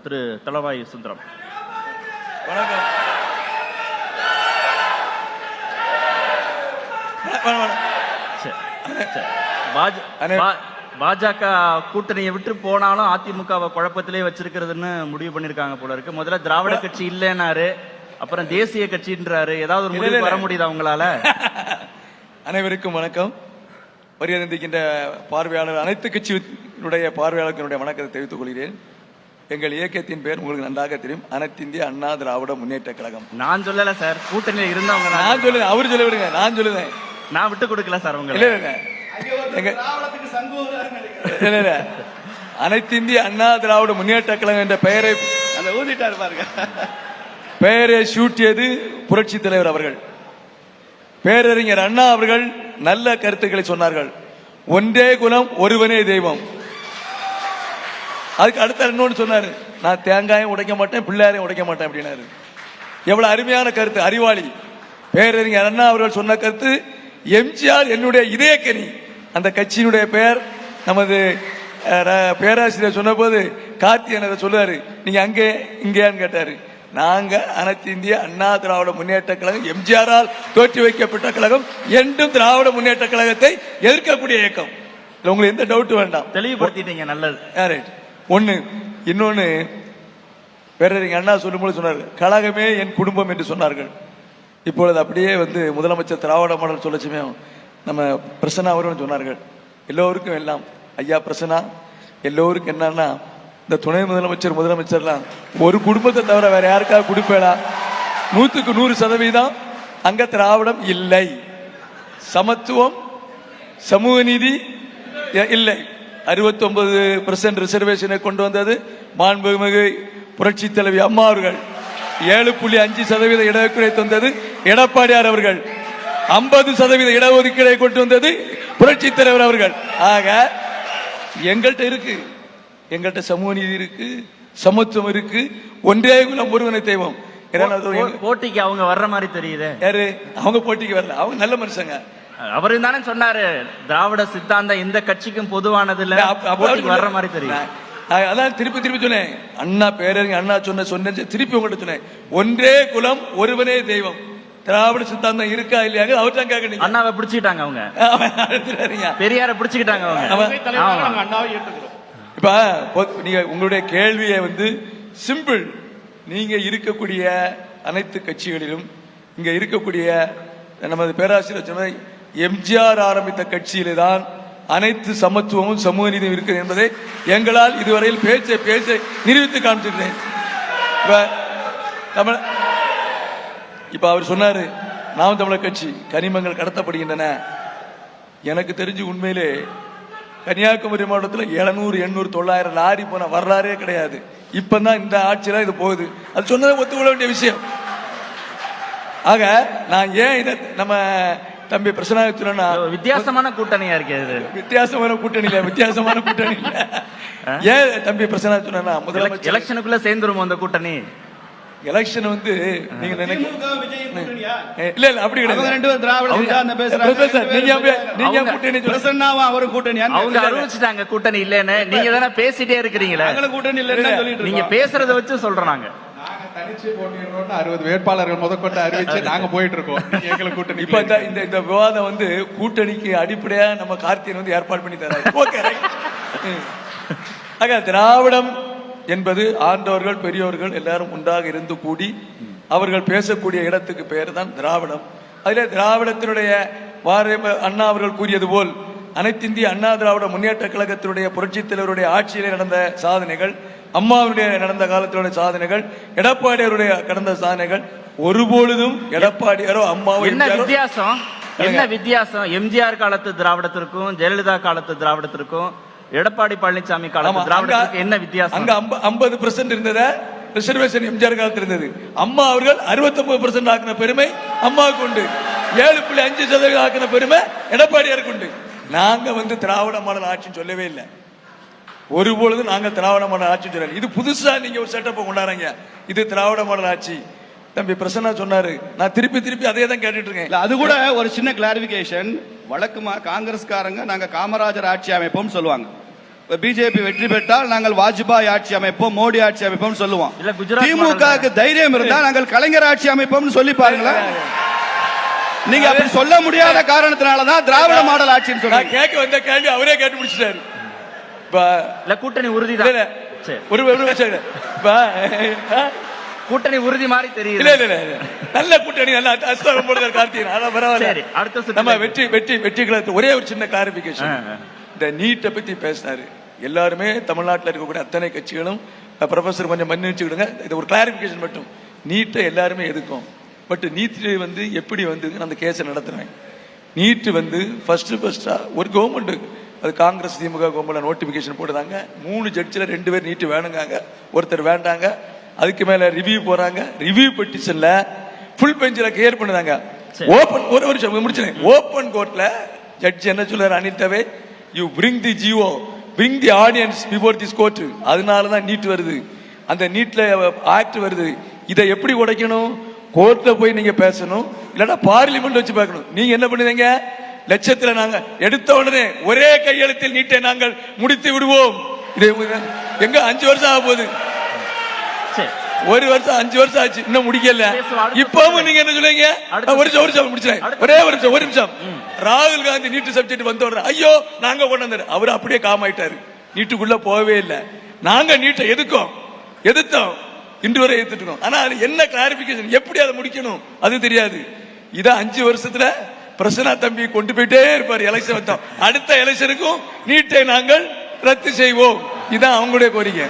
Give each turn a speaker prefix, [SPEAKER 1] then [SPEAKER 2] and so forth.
[SPEAKER 1] திரு தளவாய் சுந்தரம்.
[SPEAKER 2] வணக்கம்.
[SPEAKER 1] பாஜக கூட்டணியை விட்டு போனாலும் அதிமுகவை குழப்பத்திலே வச்சிருக்கிறதுன்னு முடிவு பண்ணிருக்காங்க போல இருக்கு. முதல்ல திராவிட கட்சி இல்லைன்னாரு, அப்புறம் தேசிய கட்சின்றாரு. ஏதாவது ஒரு முடிவு வர முடியுதா உங்களால?
[SPEAKER 2] அனைவருக்கும் வணக்கம். வருகின்ற பார்வையாளர், அனைத்து கட்சியினுடைய பார்வையாளர்களுடைய வணக்கத்தை தெரிவித்துக் கொள்கிறேன். எங்கள் இயக்கத்தின் பேர் உங்களுக்கு நன்றாக தெரியும், அனைத்து இந்திய அண்ணா திராவிட முன்னேற்ற கழகம்.
[SPEAKER 1] நான் சொல்லல சார், கூட்டணியில இருந்தவங்க.
[SPEAKER 2] நான் சொல்லுவேன், அவரு சொல்ல விடுங்க, நான் சொல்லுவேன்.
[SPEAKER 1] நான் விட்டு கொடுக்கல சார் உங்க.
[SPEAKER 2] அனைத்து இந்திய அண்ணா திராவிட முன்னேற்ற கழகம் என்ற பெயரை
[SPEAKER 1] ஊதிட்டாரு பாருங்க.
[SPEAKER 2] பெயரை சூட்டியது புரட்சி தலைவர் அவர்கள். பேரறிஞர் அண்ணா அவர்கள் நல்ல கருத்துக்களை சொன்னார்கள். ஒன்றே குலம், ஒருவனே தெய்வம். அதுக்கு அடுத்த இன்னொன்று சொன்னாரு, நான் தேங்காயும் உடைக்க மாட்டேன், பிள்ளையாரையும் உடைக்க மாட்டேன் அப்படின்னாரு. எவ்வளவு அருமையான கருத்து, அறிவாளி. பேரறிஞர் அண்ணா அவர்கள் சொன்ன கருத்து, எம்ஜிஆர் என்னுடைய இதயக்கனி. அந்த கட்சியினுடைய பெயர் நமது பேராசிரியர் சொன்ன போது கார்த்தியன் சொல்லுவாரு, நீங்க அங்கே இங்கேன்னு கேட்டாரு. நாங்க அனைத்து இந்திய அண்ணா திராவிட முன்னேற்ற கழகம், எம்ஜிஆரால் தோற்றி வைக்கப்பட்ட கழகம், என்றும் திராவிட முன்னேற்ற கழகத்தை எதிர்க்கக்கூடிய இயக்கம். உங்களுக்கு எந்த டவுட் வேண்டாம்,
[SPEAKER 1] தெளிவுபடுத்திட்டீங்க. நல்லது.
[SPEAKER 2] ஒண்ணு. இன்னொன்னு, பேரறிஞர் அண்ணா சொல்லும்போது சொன்னார்கள், கழகமே என் குடும்பம் என்று சொன்னார்கள். இப்பொழுது அப்படியே முதலமைச்சர் திராவிட மாடல் சொல்லச்சுமே நம்ம பிரசன்னா அவர்கள் சொன்னார்கள், எல்லோருக்கும் எல்லாம். ஐயா பிரசன்னா, எல்லோருக்கும் என்னன்னா, இந்த துணை முதலமைச்சர்லாம் ஒரு குடும்பத்தை தவிர வேற யாருக்காக கொடுப்பேடா? 100க்கு 100% அங்க திராவிடம் இல்லை. சமத்துவம், சமூக நீதி இல்லை. 69% ரிசர்வேஷனை கொண்டு வந்தது மாண்புமிகு புரட்சி தலைவி அம்மா அவர்கள். 7.5% இடஒதுக்கீடை தந்தது எடப்பாடியார் அவர்கள். 50% இடஒதுக்கீடை கொண்டு வந்தது புரட்சி தலைவர் அவர்கள். ஆக எங்கள்கிட்ட இருக்கு, எங்கள்கிட்ட சமூக நீதி இருக்கு, சமத்துவம் இருக்கு, ஒன்றே குலம் ஒருவனை தெய்வம்.
[SPEAKER 1] போட்டிக்கு அவங்க வர்ற மாதிரி தெரியுது.
[SPEAKER 2] யாரு அவங்க போட்டிக்கு வரல, அவங்க நல்ல மனுஷங்க.
[SPEAKER 1] அவரு தானே சொன்னாரு, திராவிட சித்தாந்தம் இந்த கட்சிக்கும் பொதுவானது இல்ல, வர்ற மாதிரி தெரியும்.
[SPEAKER 2] அதான் திருப்பி சொன்னேன். அண்ணா பேரறிஞர் அண்ணா சொன்ன திருப்பி உங்கள்கிட்ட சொன்னேன், ஒன்றே குலம் ஒருவனே தெய்வம். திராவிட சித்தாந்தம் இருக்கா இல்லையா அவர்தான் கேட்க.
[SPEAKER 1] அண்ணாவை பிடிச்சிட்டாங்க அவங்க, பெரியார பிடிச்சுக்கிட்டாங்க அவங்க.
[SPEAKER 2] இப்ப நீங்க உங்களுடைய கேள்வியை சிம்பிள். நீங்க இருக்கக்கூடிய அனைத்து கட்சிகளிலும், இங்க இருக்கக்கூடிய நமது பேராசிரியர் எம்ஜிஆர் ஆரம்பித்த கட்சியிலே தான் அனைத்து சமத்துவமும் சமூக நீதியும் இருக்கிறது என்பதை எங்களால் இதுவரையில் பேச்சை நிரூபித்து காமிச்சிருந்தேன். இப்ப அவர் சொன்னாரு, நாம் தமிழர் கட்சி கனிமங்கள் கடத்தப்படுகின்றன. எனக்கு தெரிஞ்சு உண்மையிலே கன்னியாகுமரி மாவட்டத்தில் 700, 800, 900 லாரி போன வரலாறே கிடையாது. இப்பதான் இந்த ஆட்சியில இது போகுது. அது சொன்னதை ஒத்துக்கொள்ள வேண்டிய விஷயம். ஆக நான் ஏன் இதை நம்ம தம்பி பிரசன்னா சொன்னா,
[SPEAKER 1] வித்தியாசமான கூட்டணியா இருக்கு.
[SPEAKER 2] வித்தியாசமான கூட்டணி ஏன் தம்பி பிரசன்னா சொன்னா, முதலமைச்சர்
[SPEAKER 1] எலெக்ஷனுக்குள்ள சேர்ந்துருமோ அந்த கூட்டணி?
[SPEAKER 2] எலெக்ஷன் நீங்க இல்ல அப்படி
[SPEAKER 1] அவங்க அறிவிச்சுட்டாங்க கூட்டணி இல்லன்னு. நீங்க தானே பேசிட்டே இருக்கிறீங்களா?
[SPEAKER 2] கூட்டணி இல்ல,
[SPEAKER 1] நீங்க பேசுறத வச்சு சொல்றோம். நாங்க
[SPEAKER 3] 60 வேட்பாளர்கள் முதற்கொண்டு அறிவிச்சு நாங்க போயிட்டு இருக்கோம். கூட்டணி
[SPEAKER 2] இப்ப இந்த விவாதம் கூட்டணிக்கு அடிப்படையா நம்ம கார்த்தியன் ஏற்பாடு பண்ணி தராரு. திராவிடம் என்பது ஆண்டவர்கள் பெரியோர்கள் எல்லாரும் ஒன்றாக இருந்து கூடி அவர்கள் பேசக்கூடிய இடத்துக்கு பெயர் தான் திராவிடம். அதிலே திராவிடத்தினுடைய அண்ணா அவர்கள் கூறியது போல் அனைத்து இந்திய அண்ணா திராவிட முன்னேற்ற கழகத்தினுடைய புரட்சி தலைவருடைய ஆட்சியிலே நடந்த சாதனைகள், அம்மாவுடைய நடந்த காலத்தினுடைய சாதனைகள், எடப்பாடியாருடைய கடந்த சாதனைகள், ஒருபொழுதும் எடப்பாடியாரோ அம்மாவோ
[SPEAKER 1] என்ன வித்தியாசம்? எம்ஜிஆர் காலத்து திராவிடத்திற்கும் ஜெயலலிதா காலத்து திராவிடத்திற்கும் எடப்பாடி பழனிசாமி காலத்து திராவிடத்திற்கு என்ன வித்தியாசம்?
[SPEAKER 2] அங்க 50% இருந்தத ரிசர்வேஷன் எம்ஜிஆர் காலத்தில் இருந்தது. அம்மா அவர்கள் 69% ஆக்கின பெருமை அம்மாவுக்கு உண்டு. 7.5% ஆக்கின பெருமை எடப்பாடியாருக்கு உண்டு. நாங்க திராவிட மாடல் ஆட்சின்னு சொல்லவே இல்லை. ஒருபொழுது நாங்க திராவிட மாடல் ஆட்சி சொல்லல. இது புதுசா நீங்க ஒரு செட்டப்பை கொண்டாடுறீங்க, இது திராவிட மாடல் ஆட்சி. தம்பி பிரசன்னா சொன்னாரு, நான் திருப்பி அதே தான் கேட்டுட்டு இருக்கேன்.
[SPEAKER 4] அது கூட ஒரு சின்ன கிளாரிபிகேஷன். வழக்கமா காங்கிரஸ்காரங்க நாங்க காமராஜர் ஆட்சி அமைப்போம் சொல்லுவாங்க. பிஜேபி வெற்றி பெற்றால் நாங்கள் வாஜ்பாய் ஆட்சி அமைப்போம், மோடி ஆட்சி அமைப்போம் சொல்லுவோம்.
[SPEAKER 1] இல்ல, குஜராத்
[SPEAKER 4] திமுகவுக்கு தைரியம் இருந்தால் நாங்கள் கலைஞர் ஆட்சி அமைப்போம் சொல்லி பாருங்களேன். நீங்க அப்படி சொல்ல முடியாத காரணத்தினாலதான் திராவிட மாடல் ஆட்சின்னு
[SPEAKER 2] நான்
[SPEAKER 4] சொல்றீங்க.
[SPEAKER 2] கேட்க வந்த கேள்வி அவரே கேட்டு முடிச்சிட்டாரு.
[SPEAKER 1] இல்ல, கூட்டணி உறுதிதான். சரி.
[SPEAKER 2] ஒரு நிமிஷம்.
[SPEAKER 1] கூட்டணி உறுதி மாதிரி தெரியுது.
[SPEAKER 2] இல்ல இல்ல இல்ல, நல்ல கூட்டணி, நல்ல அஸ்தரம் போடுறார் கார்த்திகேயன். அதான் பரவாயில்ல.
[SPEAKER 1] சரி, அடுத்த சுற்று.
[SPEAKER 2] நம்ம வெற்றி ஒரே ஒரு சின்ன கிளாரிபிகேஷன். இந்த நீட்டை பத்தி பேசினாரு. எல்லாருமே தமிழ்நாட்டில் இருக்கக்கூடிய அத்தனை கட்சிகளும், ப்ரொஃபசர் கொஞ்சம் மன்னிச்சுக்கிடுங்க, இது ஒரு கிளாரிபிகேஷன் மட்டும். நீட்டை எல்லாருமே எதுக்கும். பட் நீட்டு வந்து எப்படி வந்து அந்த கேஸை நடத்துறேன். நீட்டு வந்து ஃபர்ஸ்டா ஒரு கவர்மெண்ட், அது காங்கிரஸ் திமுக கவர்மெண்ட் நோட்டிபிகேஷன் போட்டுதாங்க. 3 ஜட்ஜில் 2 பேர் நீட்டு வேணுங்காங்க, ஒருத்தர் வேண்டாங்க. அதுக்கு மேல ரிவ்யூ போறாங்க. ரிவ்யூ பெட்டிஷன்ல ஃபுல் பெஞ்சில் கிளியர் பண்ணுதாங்க. ஓபன் ஒரு வருஷம் முடிச்சேன். ஓபன் கோர்ட்ல ஜட்ஜ் என்ன சொல்றாரு, அனிதாவே you bring the GO, bring the audience before this court. அதனாலதான் நீட் வருது, அந்த நீட்ல ஆக்ட் வருது. இதை எப்படி உடைக்கணும்? கோர்ட்ல போய் நீங்க பேசணும், இல்லன்னா பார்லிமெண்ட் வச்சு பார்க்கணும். நீங்க என்ன பண்ணுவீங்க? லட்சத்துல நாங்க எடுத்த உடனே ஒரே கையெழுத்தில் நீட்டை நாங்கள் முடித்து விடுவோம். எங்க 5 வருஷம் ஆக போகுது. ஒரு வருஷம் 5 வருஷம் ஆச்சு, இன்னும் முடிக்கல. இப்பவும் நீங்க என்ன சொல்லுவீங்க? ஒரு முடிச்சேன். ஒரே ஒரு நிமிஷம். ராகுல் காந்தி நீட்டு சப்ஜெக்ட் வந்த உடனே ஐயோ நாங்க கொண்டு வந்தாரு, அவரு அப்படியே காம் ஆயிட்டாரு. நீட்டுக்குள்ள போகவே இல்லை. நாங்க நீட்டை எதிர்த்தோம், இன்று வரை எதிர்த்துட்டு இருக்கோம். ஆனா அது என்ன கிளாரிபிகேஷன், எப்படி அதை முடிக்கணும் அது தெரியாது. இத 5 வருஷத்துல பிரசன்னா தம்பி கொண்டு போயிட்டே இருப்பாரு. எலெக்ஷன் வந்தோம், அடுத்த எலெக்ஷனுக்கும் நீட்டை நாங்கள் ரத்து செய்வோம். இதான் அவங்களுடைய கோரிக்கை.